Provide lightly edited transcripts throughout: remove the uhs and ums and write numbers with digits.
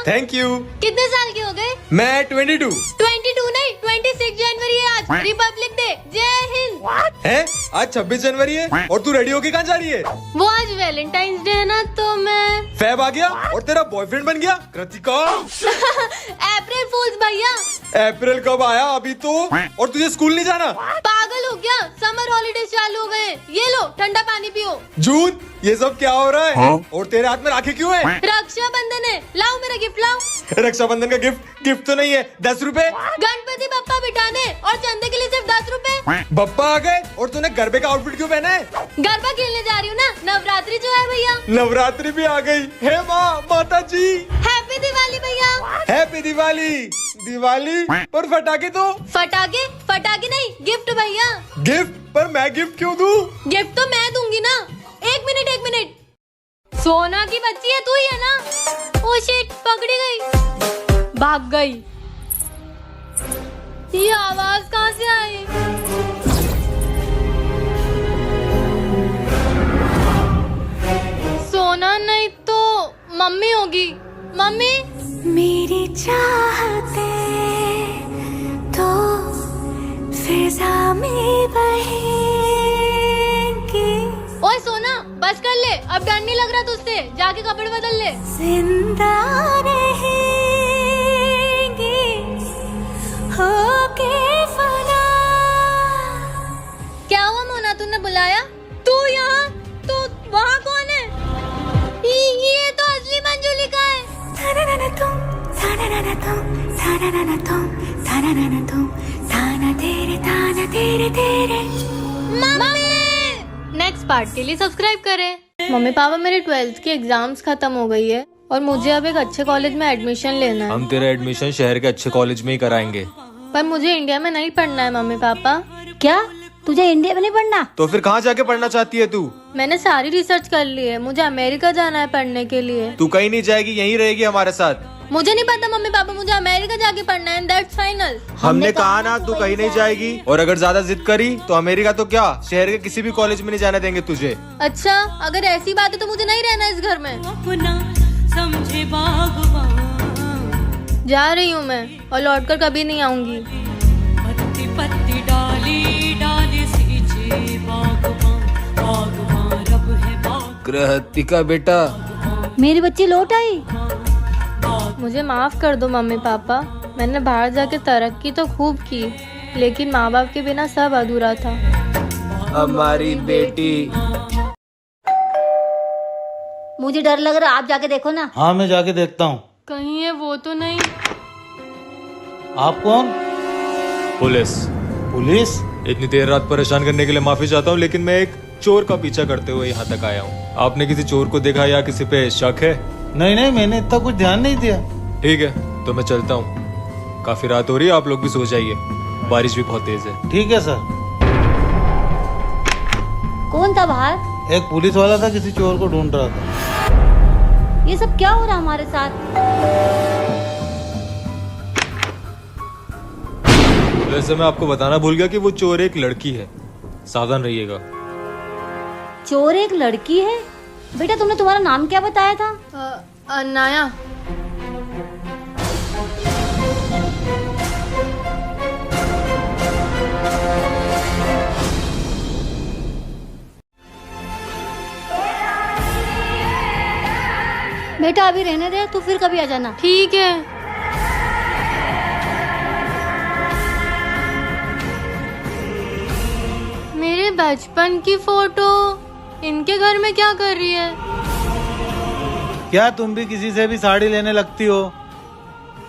Thank you. कितने साल के हो गए? मैं 22। 22 नहीं, 26 जनवरी है आज, रिपब्लिक डे। जय हिंद। है आज 26 जनवरी है और तू रेडी होके कहाँ जा रही है? वो आज वैलेंटाइंस डे है ना, तो मैं फैब आ गया और तेरा बॉयफ्रेंड बन गया कृतिका। अप्रैल फूल्स भैया। अप्रैल कब आया अभी तो, और तुझे स्कूल नहीं जाना? पागल हो क्या? समर हॉलीडेज चालू हो गए। ये लो ठंडा पानी पियो। जून ये सब क्या हो रहा है? और तेरे हाथ में राखी क्यों है? रक्षाबंधन है, लाओ मेरा गिफ्ट लाओ। रक्षाबंधन का गिफ्ट तो नहीं है। 10 रुपए। गणपति बप्पा बिठाने और चंदे के लिए सिर्फ 10 रुपए। बप्पा आ गए और तूने गरबे का आउटफिट क्यों पहना है? गरबा खेलने जा रही हूँ ना, नवरात्रि जो है भैया। नवरात्रि भी आ गई। हे माँ माता जी, हैप्पी दिवाली भैया। हैप्पी दिवाली। दिवाली पर फटाके तो? फटाके फटाके नहीं, गिफ्ट भैया। गिफ्ट? पर मैं गिफ्ट क्यों दूं? गिफ्ट तो मैं दूंगी ना। एक मिनट। सोना की बच्ची है तू ही है ना? ओ शिट, पकड़ी गई। भाग गई। ये आवाज कहाँ से आई? सोना नहीं तो मम्मी होगी। मम्मी। मेरी चाहते तो फिजा में बहेंगी। ओए सोना, बस कर ले, अब डर नहीं लग रहा तुझसे। जाके कपड़े बदल ले। जिंदा रहेंगी होके फना। क्या हुआ मोना, तूने बुलाया? तू यहाँ? तू वहाँ कौन है? ये तो असली मंजुलिका है। थाना तुम, थाना तुम, थाना तुम, थाना तुम, थाना तेरे तेरे। मम्मी। नेक्स्ट पार्ट के लिए सब्सक्राइब करें। मम्मी पापा, मेरे 12th की एग्जाम्स खत्म हो गई है और मुझे अब एक अच्छे कॉलेज में एडमिशन लेना है। हम तेरा एडमिशन शहर के अच्छे कॉलेज में ही कराएंगे। पर मुझे इंडिया में नहीं पढ़ना है मम्मी पापा। क्या तुझे इंडिया में नहीं पढ़ना? तो फिर कहाँ जाके पढ़ना चाहती है तू? मैंने सारी रिसर्च कर ली है, मुझे अमेरिका जाना है पढ़ने के लिए। तू कहीं नहीं जाएगी, यहीं रहेगी हमारे साथ। मुझे नहीं पता मम्मी पापा, मुझे अमेरिका जाके पढ़ना है, दैट्स फाइनल। हमने कहा ना तू कहीं नहीं जाएगी, और अगर ज्यादा जिद करी तो अमेरिका तो क्या, शहर के किसी भी कॉलेज में नहीं जाने देंगे तुझे। अच्छा, अगर ऐसी बात है तो मुझे नहीं रहना इस घर में। अपना समझे बागवान। जा रही हूँ मैं और लौटकर कभी नहीं आऊंगी। पत्ती पत्ती डाली डाली सींचे बागवान, बागवान रब है बाग। कृतिका बेटा, मेरी बच्ची लौट आई। मुझे माफ कर दो मम्मी पापा, मैंने बाहर जाके तरक्की तो खूब की, लेकिन माँ बाप के बिना सब अधूरा था। हमारी बेटी। मुझे डर लग रहा, आप जाके देखो ना। हाँ मैं जाके देखता हूँ। कहीं ये वो तो नहीं? आप कौन? पुलिस। पुलिस? इतनी देर रात परेशान करने के लिए माफी चाहता हूँ, लेकिन मैं एक चोर का पीछा करते हुए यहाँ तक आया हूँ। आपने किसी चोर को देखा या किसी पे शक है? नहीं नहीं, मैंने इतना कुछ ध्यान नहीं दिया। ठीक है तो मैं चलता हूँ, काफी रात हो रही है, आप लोग भी सो जाइए, बारिश भी बहुत तेज है। ठीक है सर। कौन था बाहर? एक पुलिस वाला था, किसी चोर को ढूंढ रहा था। ये सब क्या हो रहा हमारे साथ? वैसे मैं आपको बताना भूल गया कि वो चोर एक लड़की है, सावधान रहिएगा। चोर एक लड़की है? बेटा तुमने तुम्हारा नाम क्या बताया था? अनाया। बेटा अभी रहने दे, तू फिर कभी आ जाना। ठीक है। मेरे बचपन की फोटो इनके घर में क्या कर रही है? क्या तुम भी किसी से भी साड़ी लेने लगती हो?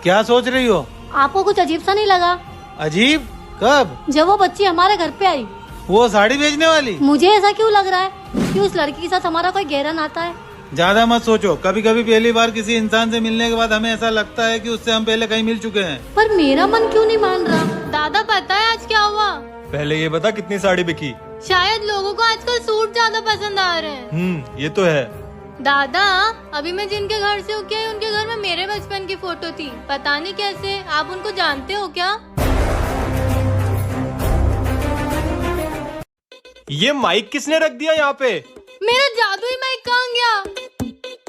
क्या सोच रही हो? आपको कुछ अजीब सा नहीं लगा? अजीब? कब? जब वो बच्ची हमारे घर पे आई। वो साड़ी बेचने वाली? मुझे ऐसा क्यों लग रहा है कि उस लड़की के साथ हमारा कोई गहरा नाता है। ज्यादा मत सोचो, कभी कभी पहली बार किसी इंसान से मिलने के बाद हमें ऐसा लगता है कि उससे हम पहले कहीं मिल चुके हैं। पर मेरा मन क्यों नहीं मान रहा? दादा पता है आज क्या हुआ? पहले ये बता कितनी साड़ी बिकी? शायद लोगों को आजकल सूट ज्यादा पसंद आ रहे हैं। ये तो है। दादा, अभी मैं जिनके घर से होके आई उनके घर में मेरे बचपन की फोटो थी, पता नहीं कैसे। आप उनको जानते हो क्या? ये माइक किसने रख दिया यहाँ पे? मेरा जादुई माइक कहाँ गया?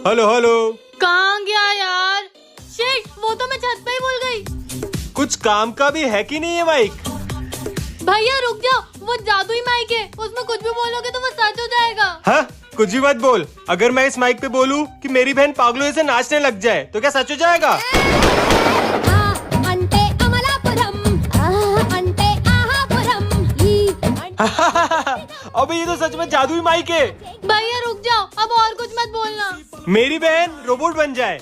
Hello hello. कहाँ गया यार? शिट! वो तो मैं छत पे ही भूल गई। कुछ काम का भी है कि नहीं है माइक? भैया रुक जाओ, वो जादुई माइक है, उसमें कुछ भी बोलोगे तो वो सच हो जाएगा। हाँ, कुछ भी मत बोल। अगर मैं इस माइक पे बोलूं कि मेरी बहन पागलों से नाचने लग जाए तो क्या सच हो जाएगा? అంటే అమలాపురం అంటే ఆహాపురం अबे ये तो सच में जादुई माइक है। भैया रुक जाओ, अब और कुछ मत बोलना। मेरी बहन रोबोट बन जाए।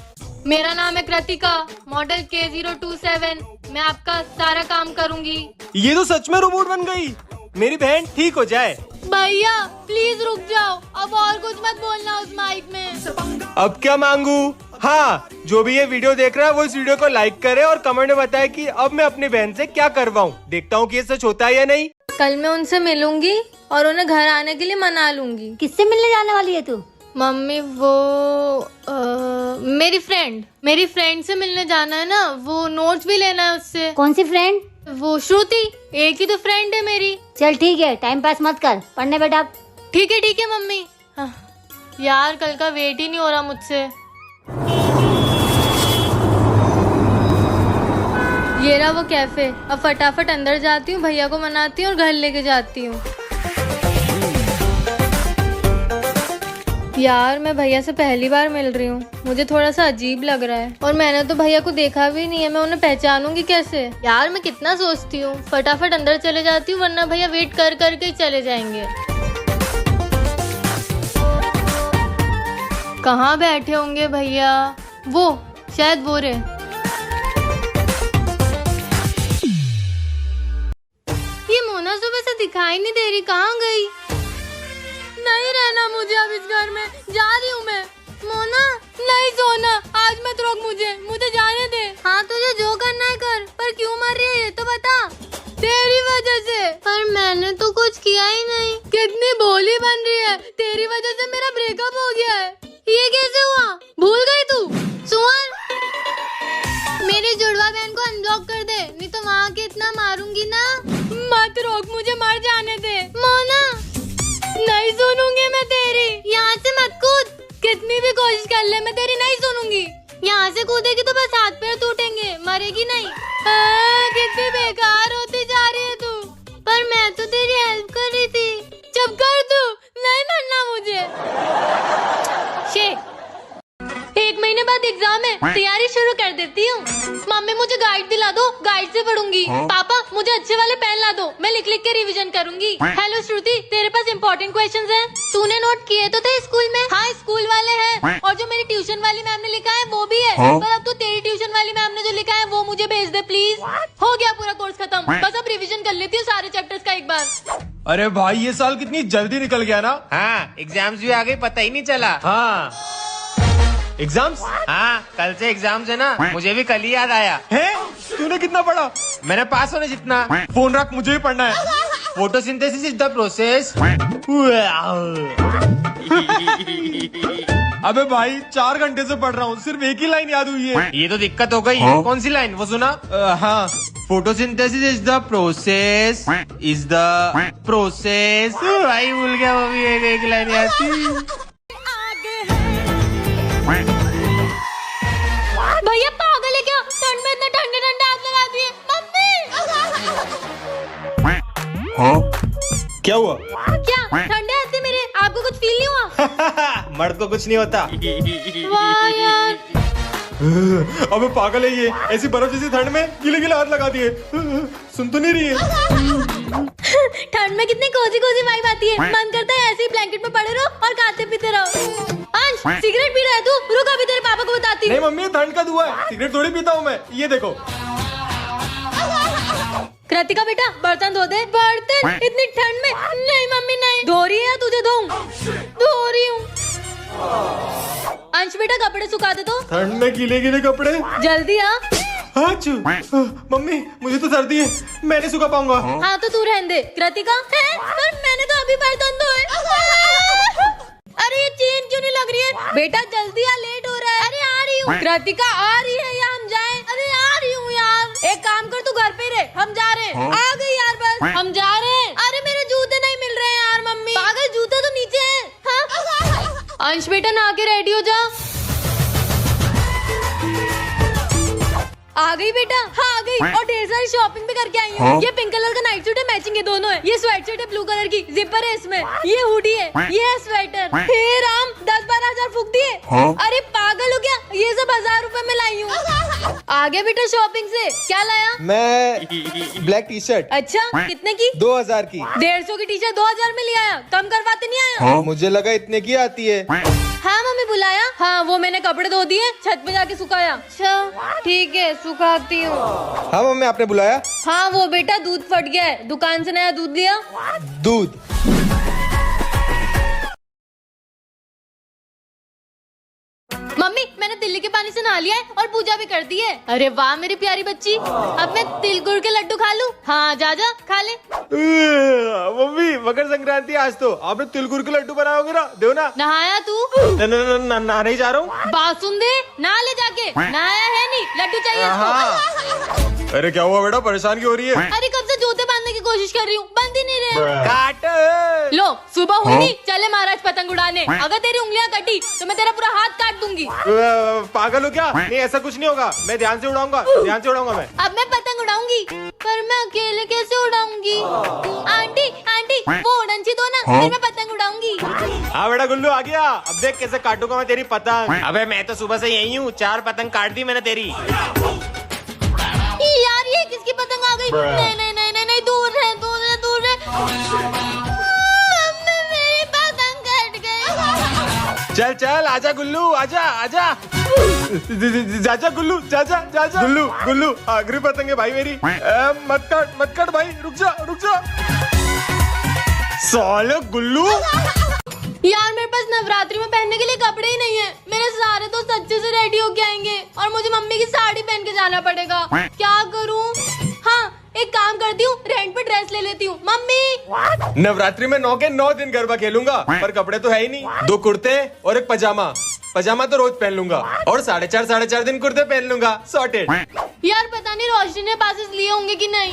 मेरा नाम है कृतिका, मॉडल K027। मैं आपका सारा काम करूंगी। ये तो सच में रोबोट बन गई। मेरी बहन ठीक हो जाए। भैया प्लीज रुक जाओ, अब और कुछ मत बोलना उस माइक में। अब क्या मांगू? हाँ, जो भी ये वीडियो देख रहा है वो इस वीडियो को लाइक करे और कमेंट में बताए कि अब मैं अपनी बहन से क्या करवाऊँ। देखता हूँ कि ये सच होता है या नहीं। कल मैं उनसे मिलूंगी और उन्हें घर आने के लिए मना लूंगी। किससे मिलने जाने वाली है तू? मम्मी वो मेरी फ्रेंड से मिलने जाना है ना, वो नोट्स भी लेना है उससे। कौन सी फ्रेंड? वो श्रुति, एक ही तो फ्रेंड है मेरी। चल ठीक है, टाइम पास मत कर, पढ़ने बैठ आप। ठीक है मम्मी। हाँ, यार कल का वेट ही नहीं हो रहा मुझसे। ये रहा वो कैफे। अब फटाफट अंदर जाती हूँ, भैया को मनाती हूँ और घर लेके जाती हूँ। यार मैं भैया से पहली बार मिल रही हूँ, मुझे थोड़ा सा अजीब लग रहा है और मैंने तो भैया को देखा भी नहीं है। मैं उन्हें पहचानूंगी कैसे? यार मैं कितना सोचती हूँ। फटाफट अंदर चले जाती हूँ वरना भैया वेट कर करके ही चले जाएंगे। कहाँ बैठे होंगे भैया? वो शायद वो रहे। ये मोना सुबह से दिखाई नहीं दे रही, कहाँ गई? नहीं रहना मुझे अब इस घर में, जा रही हूँ मैं। मोना नहीं सोना, आज मत रोक मुझे जाने दे। हाँ तुझे जो करना है कर, पर क्यों मर रही है ये तो बता। तेरी वजह से। पर मैंने तो कुछ किया ही नहीं। कितनी भोली बन रही है, तेरी वजह से मेरा ब्रेकअप हो गया है। ये कैसे हुआ? भूल गई तू? सुअर, मेरी जुड़वा बहन को अनब्लॉक कर दे, नहीं तो वहाँ के इतना मारूंगी ना। मत रोक मुझे, मर जाने दे। मोना नहीं सुनूंगी मैं तेरी, यहाँ से मत कूद। कितनी भी कोशिश कर ले मैं तेरी नहीं सुनूंगी। यहाँ से कूदेगी तो बस हाथ पैर टूटेंगे, मरेगी नहीं। कितनी बेकार होती जा रही है तू। पर मैं तो तेरी हेल्प कर रही थी। चुप कर तू, नहीं मरना मुझे। शेख, 1 महीने बाद एग्जाम है, तैयारी शुरू कर देती हूँ। मम्मी मुझे गाइड दिला दो, गाइड से पढ़ूंगी। पापा मुझे अच्छे वाले पेन ला दो, मैं लिख लिख के रिवीजन करूंगी। हेलो श्रुति, तेरे पास इम्पोर्टेंट क्वेश्चंस हैं? तूने नोट किए तो थे स्कूल में? हाँ स्कूल वाले हैं, और जो मेरी ट्यूशन वाली मैम ने लिखा है वो भी है। पर अब तो तेरी ट्यूशन वाली मैम ने जो लिखा है वो मुझे भेज दे प्लीज। हो गया पूरा कोर्स खत्म, बस अब रिविजन कर लेती हूँ सारे चैप्टर्स का एक बार। अरे भाई ये साल कितनी जल्दी निकल गया ना। हाँ, एग्जाम्स भी आ गई, पता ही नहीं चला। हाँ, एग्जाम्स हाँ, कल से एग्जाम्स है ना, मुझे भी कल ही याद आया। है? तूने कितना पढ़ा? मैंने पास होने जितना। फोन रख, मुझे भी पढ़ना है। Photosynthesis is the process. अबे भाई 4 घंटे से पढ़ रहा हूँ, सिर्फ एक ही लाइन याद हुई है। ये तो दिक्कत हो गई। कौन सी लाइन, वो सुना? हाँ, फोटोसिंथेसिस इज द प्रोसेस, भाई भूल गया, वो भी एक लाइन याद थी। भैया पागल है क्या? ठंड में इतना ठंडे ठंडे आग लगा दिए। मम्मी क्या हुआ? क्या ठंडे हाथ थे मेरे, आपको कुछ फील नहीं हुआ? मर्द को कुछ नहीं होता। वाह यार। अबे पागल है ये, ऐसी बर्फ जैसी ठंड में गीले गीले हाथ लगा दिए। सुन तो नहीं रही है? ठंड में कितनी कोजी कोजी वाइब आती है, मन करता है ऐसे ही ब्लैंकेट में पड़े रहो और खाते पीते रहो। अंश सिगरेट पी रहा है तू? रुक अभी तेरे पापा को बताती हूँ। नहीं मम्मी, ठंड का धुआं है, सिगरेट थोड़ी पीता हूँ मैं। ये देखो। कृतिका बेटा बर्तन धो दे। बर्तन इतनी ठंड में? नहीं मम्मी नहीं। धो रही है तुझे धोऊं? धो रही हूँ। अंश बेटा कपड़े सुखा दे तो। ठंड में गीले गीले कपड़े? जल्दी आ। हाँ चू। मम्मी मुझे तो सर्दी है, मैं नहीं सुखा पाऊंगा। हाँ तो तू रहने दे। कृतिका है? पर मैंने तो अभी बर्तन धोए। अरे ये चेन क्यों नहीं लग रही है? बेटा जल्दी आ, लेट हो रहा है। अरे आ रही हूँ। कृतिका आ रही है या हम जाएं? अरे आ रही हूँ यार। एक काम कर, तू घर पे रहे, हम जा रहे हैं। आ गई यार, बस हम जा रहे हैं। अरे मेरे जूते नहीं मिल रहे हैं यार। मम्मी पागल, जूते तो नीचे हैं। हाँ? अंश बेटा नहा के रेडी हो जा। आ गई बेटा, हाँ आ गई, और ढेर सारी शॉपिंग भी करके आई हूँ। ये पिंक कलर का नाइट सूट है, मैचिंग है दोनों है। ये स्वेट शर्ट है ब्लू कलर की, जिपर है इसमें। ये हुडी है, ये है स्वेटर। हे राम, 10-12 हजार फूक दिए। अरे पागल हो क्या, ये सब 1000 रुपए में लाई हूँ। आ गया बेटा शॉपिंग से, क्या लाया? मैं ब्लैक टी शर्ट। अच्छा कितने की? 2000 की। 150 की टी शर्ट 2000 में ले आया, कम करवाते नहीं आया? मुझे लगा इतने की आती है। हाँ मम्मी बुलाया? हाँ वो मैंने कपड़े धो दिए, छत पे जाके सुखाया। अच्छा ठीक है, सुखाती हूँ। हाँ मम्मी आपने बुलाया? हाँ वो बेटा दूध फट गया है, दुकान से नया दूध लिया। दूध? मम्मी मैंने दिल्ली के पानी से नहा लिया है और पूजा भी कर दी है। अरे वाह मेरी प्यारी बच्ची, अब मैं तिल गुड़ के लड्डू खा लूं? हाँ जा जा खा ले। मम्मी मकर संक्रांति आज तो आपने तिलकुर के लड्डू बनाओगे ना, दो ना। नहाया तू? नहाने ही जा रहा हूँ। बात सुन दे, नहा ले जाके। नहाया है नहीं, लड्डू चाहिए इसको। अरे क्या हुआ बेटा, परेशान क्यों हो रही है? अरे कब से जूते बांधने की कोशिश कर रही हूँ, बंद ही नहीं रहे। काट। लो सुबह हुई नहीं, चले महाराज पतंग उड़ाने। अगर तेरी उंगलियां कटी तो मैं तेरा पूरा हाथ काट दूंगी। पागल हो क्या? नहीं ऐसा कुछ नहीं होगा, मैं ध्यान से उड़ाऊंगा, ध्यान से उड़ाऊंगा मैं। अब मैं पतंग उड़ाऊंगी, पर मैं अकेले कैसे उड़ाऊंगी? आंटी आंटी वो उड़नची दो ना, फिर मैं पतंग उड़ाऊंगी। हाँ बेटा गुल्लू आ गया, अब देख कैसे काटूंगा मैं तेरी पतंग। अबे मैं तो सुबह से यही हूँ, 4 पतंग काट दी मैंने तेरी। यार ये किसकी पतंग आ गई? नहीं नहीं नहीं नहीं, नहीं दूर है दूर है दूर है। मेरी पतंग कट गई। चल चल आजा गुल्लू, आजा आजा। जाजा गुल्लू, जाजा जाजा। गुल्लू गुल्लू आखिरी पतंग है भाई मेरी। मत कट भाई, रुक जा रुक जा। साले गुल्लू। यार मेरे पास नवरात्रि में पहनने के लिए कपड़े ही नहीं है। मेरे सारे दोस्त अच्छे से रेडी होके आएंगे और मुझे मम्मी की साड़ी पहन के जाना पड़ेगा। क्या करूं? हाँ एक काम करती हूँ, रेंट पे ड्रेस ले लेती हूँ। मम्मी नवरात्रि में 9 के 9 दिन गरबा खेलूंगा, पर कपड़े तो है ही नहीं। 2 कुर्ते और एक पजामा। पजामा तो रोज पहन लूंगा और 4.5 दिन कुर्ते पहन लूंगा। सॉर्टेड। यार पता नहीं रोशनी ने पासेस लिए होंगे कि नहीं।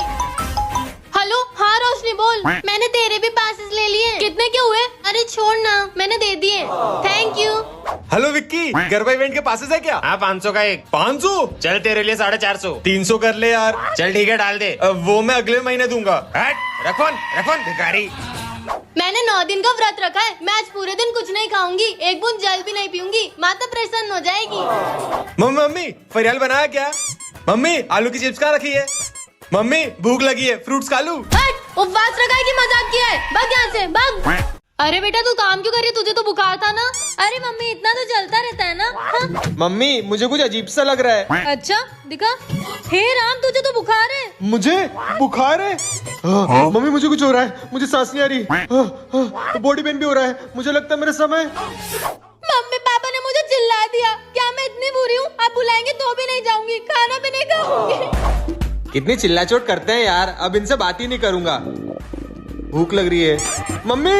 हेलो हाँ रोशनी बोल। मैंने तेरे भी पासेस ले लिए। कितने के हुए? अरे छोड़ ना, मैंने दे दिए। Thank you. Hello Vicky, garba event के पासेस है क्या? हाँ 500 का एक। 500? चल तेरे लिए 450। 300 कर ले यार। चल ठीक है डाल दे। वो मैं अगले महीने दूंगा। रफन भिखारी। मैंने 9 दिन का व्रत रखा है, मैं आज पूरे दिन कुछ नहीं खाऊंगी, एक बूंद जल भी नहीं पीऊंगी, माता प्रसन्न हो जाएगी। मम्मी फरियाल बनाया क्या? मम्मी आलू की चिप्स कहाँ रखी है? मम्मी भूख लगी है, फ्रूट्स खा लूं? हट, उपवास रखा है कि मजाक किया है? भाग यहाँ से भाग। अरे बेटा तू काम क्यों कर रही है, तुझे तो बुखार था ना? अरे मम्मी इतना तो चलता रहता है ना। हाँ? मम्मी मुझे कुछ अजीब सा लग रहा है। अच्छा दिखा। हे राम तुझे तो बुखार है। मुझे बुखार है? मम्मी मुझे कुछ हो रहा है, मुझे सांस नहीं आ रही। बॉडी पेन भी हो रहा है, मुझे लगता है मेरे समय। मम्मी पापा ने मुझे चिल्ला दिया। क्या मैं इतनी बुरी हूँ? आप बुलाएंगे तो भी नहीं जाऊंगी, खाना भी नहीं खाऊंगी। कितनी चिल्लाचोट करते हैं यार, अब इनसे बात ही नहीं करूंगा। भूख लग रही है। मम्मी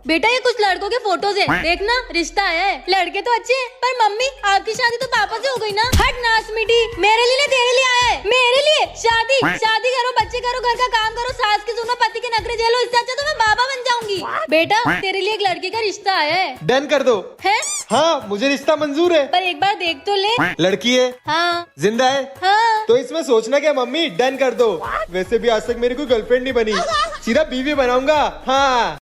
बेटा ये कुछ लड़कों के फोटोज है, देखना रिश्ता आया है। लड़के तो अच्छे हैं, पर मम्मी आपकी शादी तो पापा से हो गई ना। हट नास मिटी, मेरे लिए तेरे लिए आया है। मेरे लिए शादी करो, बच्चे करो, घर का काम करो, सास की सुनो, पति के नखरे झेलो, इससे अच्छा तो मैं बाबा बन जाऊंगी। बेटा तेरे लिए एक लड़की का रिश्ता आया है। डन कर दो। है? हाँ मुझे रिश्ता मंजूर है। पर एक बार देख तो ले। लड़की है? हाँ। जिंदा है? हाँ। तो इसमें सोचना क्या मम्मी, डन कर दो। वैसे भी आज तक मेरी कोई गर्लफ्रेंड नहीं बनी, सीधा बीवी बनाऊंगा। हाँ